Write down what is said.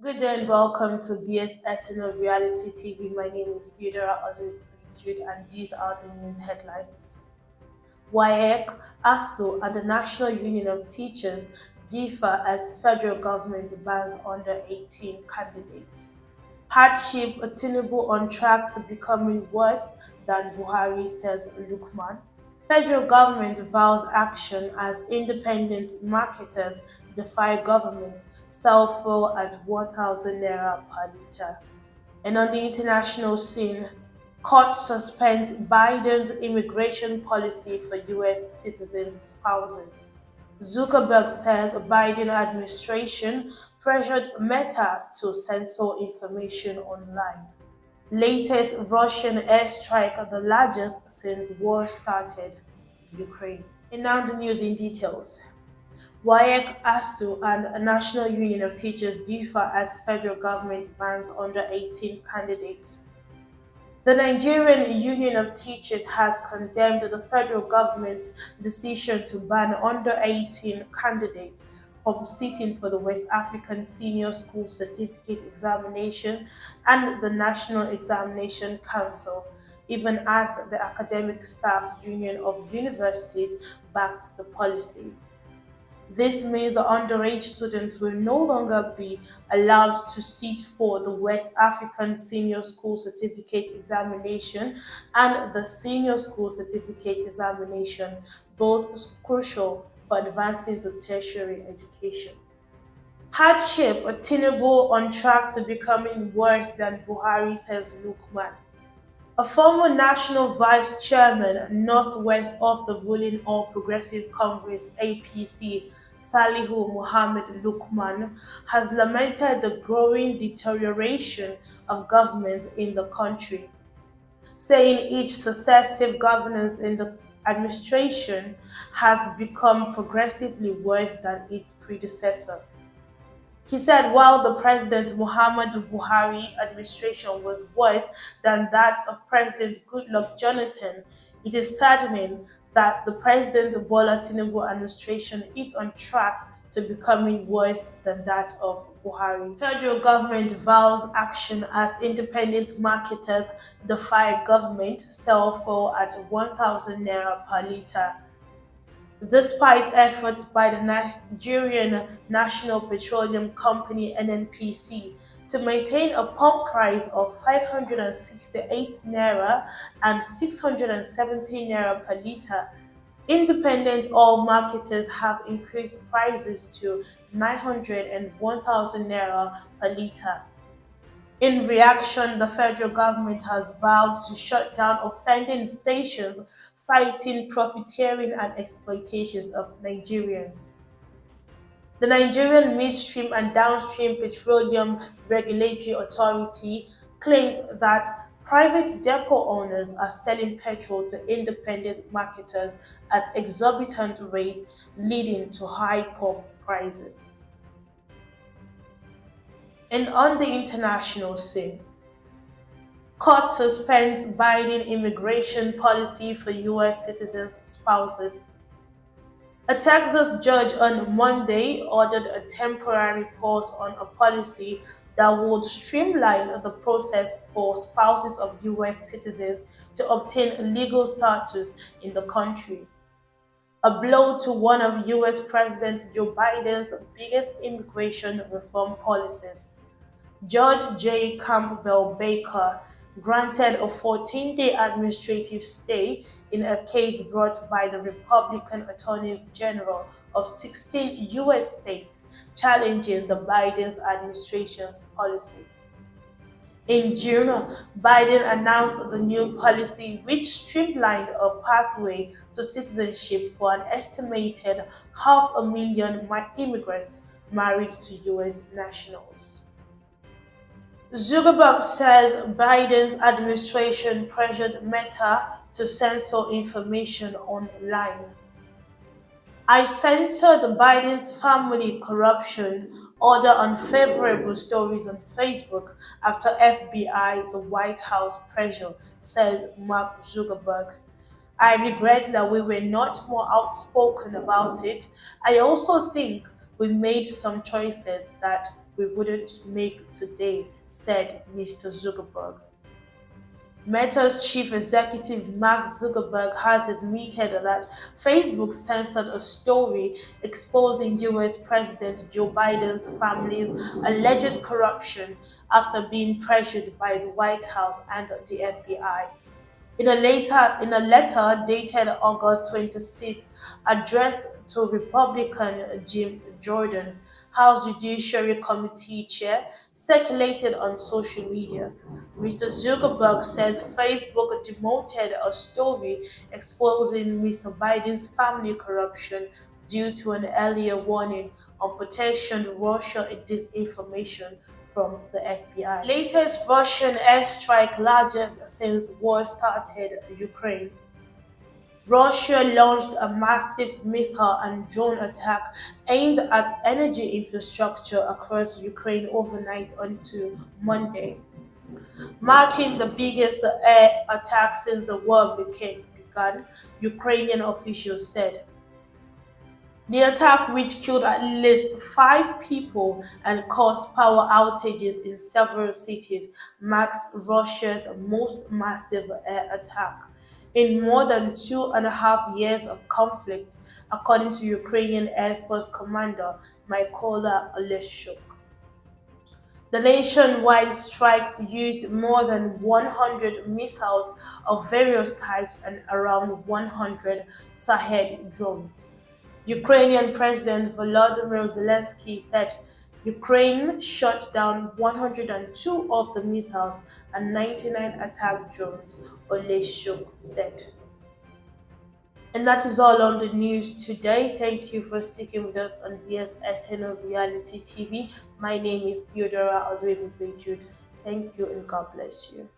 Good day and welcome to BSSNO Reality TV. My name is Theodora Jude, and these are the news headlines. WAEC, ASU, and the National Union of Teachers differ as federal government bans under 18 candidates. Hardship, Tinubu on track to becoming worse than Buhari, says Lukman. Federal government vows action as independent marketers defy government, sell fuel at 1,000 naira per litre. And on the international scene, court suspends Biden's immigration policy for US citizens' spouses. Zuckerberg says Biden administration pressured Meta to censor information online. Latest Russian airstrike, the largest since war started. Ukraine. And now the news in details. WAEC, ASU, and National Union of Teachers differ as federal government bans under 18 candidates. The Nigerian Union of Teachers has condemned the federal government's decision to ban under 18 candidates from sitting for the West African Senior School Certificate Examination and the National Examination Council, even as the Academic Staff Union of Universities backed the policy. This means that underage students will no longer be allowed to sit for the West African Senior School Certificate Examination and the Senior School Certificate Examination, both crucial for advancing to tertiary education. Hardship, Tinubu on track to becoming worse than Buhari, says Lukman. A former national vice chairman, northwest of the ruling All Progressive Congress (APC), Salihu Muhammad Lukman, has lamented the growing deterioration of governance in the country, saying each successive governance in the administration has become progressively worse than its predecessor. He said while the President Muhammadu Buhari administration was worse than that of President Goodluck Jonathan, it is saddening that the President Bola Tinubu administration is on track to becoming worse than that of Buhari. Federal government vows action as independent marketers defy government, sell fuel at 1,000 naira per litre. Despite efforts by the Nigerian National Petroleum Company (NNPC) to maintain a pump price of 568 naira and 617 naira per litre, independent oil marketers have increased prices to 900 and 1,000 naira per litre. In reaction, the federal government has vowed to shut down offending stations citing profiteering and exploitations of Nigerians. The Nigerian Midstream and Downstream Petroleum Regulatory Authority claims that private depot owners are selling petrol to independent marketers at exorbitant rates, leading to high pump prices. And on the international scene, court suspends Biden immigration policy for U.S. citizens' spouses. A Texas judge on Monday ordered a temporary pause on a policy that would streamline the process for spouses of U.S. citizens to obtain legal status in the country, a blow to one of US President Joe Biden's biggest immigration reform policies. Judge J. Campbell Baker granted a 14-day administrative stay in a case brought by the Republican attorneys general of 16 U.S. states challenging the Biden administration's policy. In June, Biden announced the new policy, which streamlined a pathway to citizenship for an estimated 500,000 immigrants married to U.S. nationals. Zuckerberg says Biden's administration pressured Meta to censor information online. I censored Biden's family corruption order unfavorable stories on Facebook after FBI, the White House pressure, says Mark Zuckerberg. I regret that we were not more outspoken about it. I also think we made some choices that we wouldn't make today, said Mr. Zuckerberg. Meta's chief executive Mark Zuckerberg has admitted that Facebook censored a story exposing US President Joe Biden's family's alleged corruption after being pressured by the White House and the FBI. In a letter dated August 26th, addressed to Republican Jim Jordan, House Judiciary Committee chair, circulated on social media. Mr. Zuckerberg says Facebook demoted a story exposing Mr. Biden's family corruption due to an earlier warning on potential Russian disinformation from the FBI. Latest Russian airstrike, largest since war started Ukraine. Russia launched a massive missile and drone attack aimed at energy infrastructure across Ukraine overnight onto Monday, marking the biggest air attack since the war began, Ukrainian officials said. The attack, which killed at least 5 people and caused power outages in several cities, marks Russia's most massive air attack in more than 2.5 years of conflict, according to Ukrainian Air Force Commander Mykola Oleshchuk. The nationwide strikes used more than 100 missiles of various types and around 100 Shahed drones. Ukrainian President Volodymyr Zelensky said Ukraine shot down 102 of the missiles and 99 attack drones, Oleshchuk said. And that is all on the news today. Thank you for sticking with us on BSSN Reality TV. My name is Theodora Ozwebu. Thank you and God bless you.